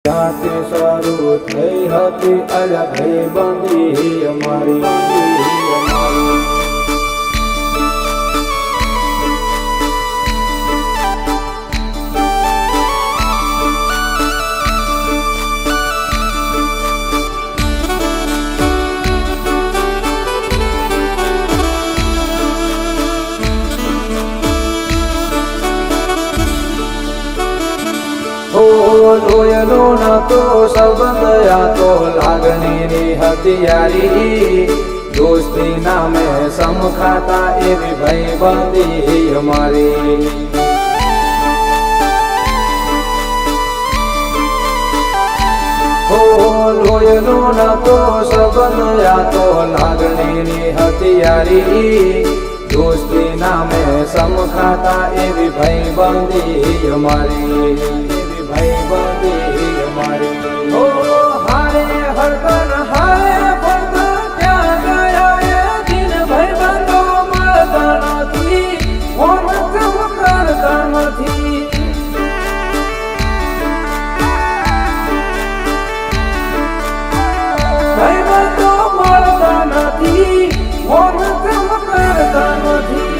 ત્યાંથી શરૂ થઈ હતી અલગ બંદી અમારી લોયનો નતો સંબંધ આ તો લાગણીની હથિયારી દોસ્તી નામે સમખાતા એવી ભાઈબંધી અમારી લોયનો નતો સંબંધ આ તો લાગણીની હથિયારી દોસ્તી નામે સમખાતા એવી ભાઈબંધી અમારી ભાઈબંધી અમારી ઓ હારે હરકન હારે ભગવાન ક્યાં ગયા એ દિન ભાઈબંધો મળતા નથી ઓમ કમ કરતા નથી ભાઈબંધો મળતા નથી ઓમ કમ કરતા નથી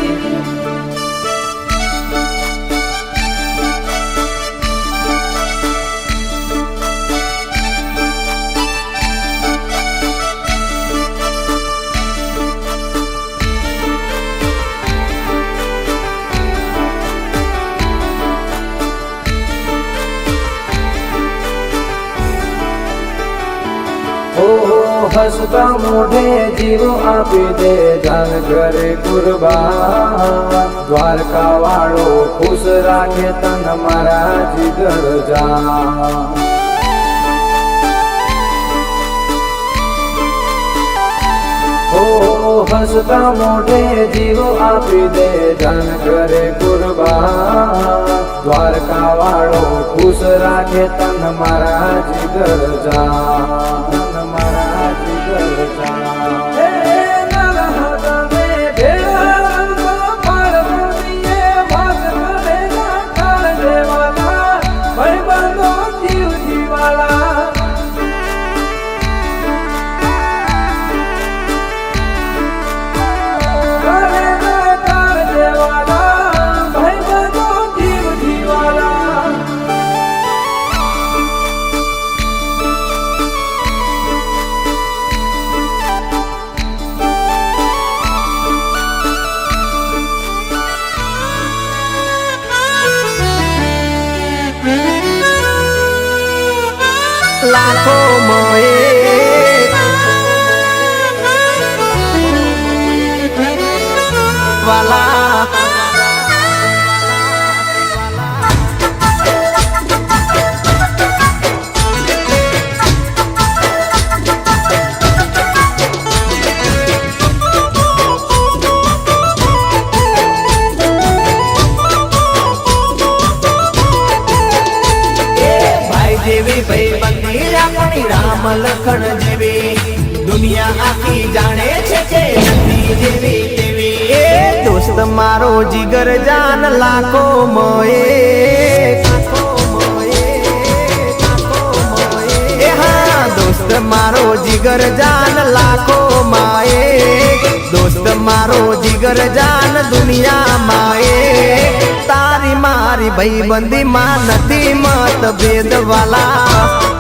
હસતા મોઢે જીવ આપી દે જાન ઘરે કુરબાન દ્વારકા વાળો ખુશ રાખે તન મારા જીગર જાન હસતા મોઢે જીવ આપી દે જાન ઘરે કુરબાન દ્વારકા વાળો ખુશ રાખે તન મારા જીગર જાન મારા જીગર જાન લાખો મોએ વાલા રામ લખણ જેવી દુનિયા આખી જાણે છે કે નથી જેવી તેવી એ દોસ્ત મારો જીગર જાન લાખો મોએ એ હા દોસ્ત મારો જીગર જાન લાખો માએ દોસ્ત મારો જીગર જાન દુનિયા માએ તારી મારી ભાઈબંધી માં નથી મતભેદ વાલા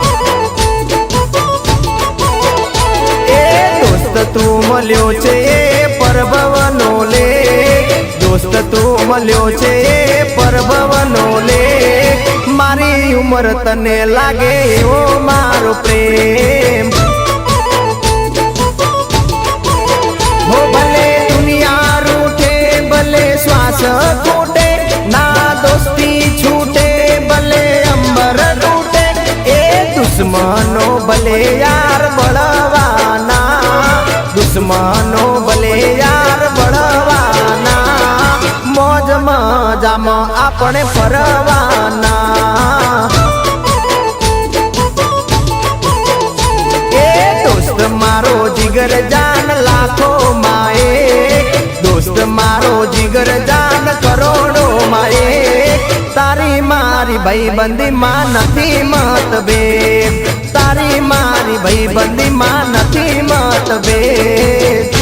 તું મળ્યો છે પરભવનો લે દોસ્ત તું મળ્યો છે પરભવનો લે મારી ઉંમર તને લાગે એવો મારો પ્રેમ હો ભલે દુનિયા રૂઠે ભલે શ્વાસ ખૂટે ના દોસ્તી છૂટે ભલે અંબર તૂટે એ દુશ્મનો ભલે યાર બળવાના દુશ્મનો ભલે યાર બળવાના મોજ મજામાં આપણે ફરવાના એ દોસ્ત મારો જીગર જાન લાખો માએ દોસ્ત મારો જીગર જાન કરોડો માએ તારી માં મારી ભાઈબંધીમાં નથી મતભેદ તારી મારી ભાઈબંધીમાં નથી મતભેદ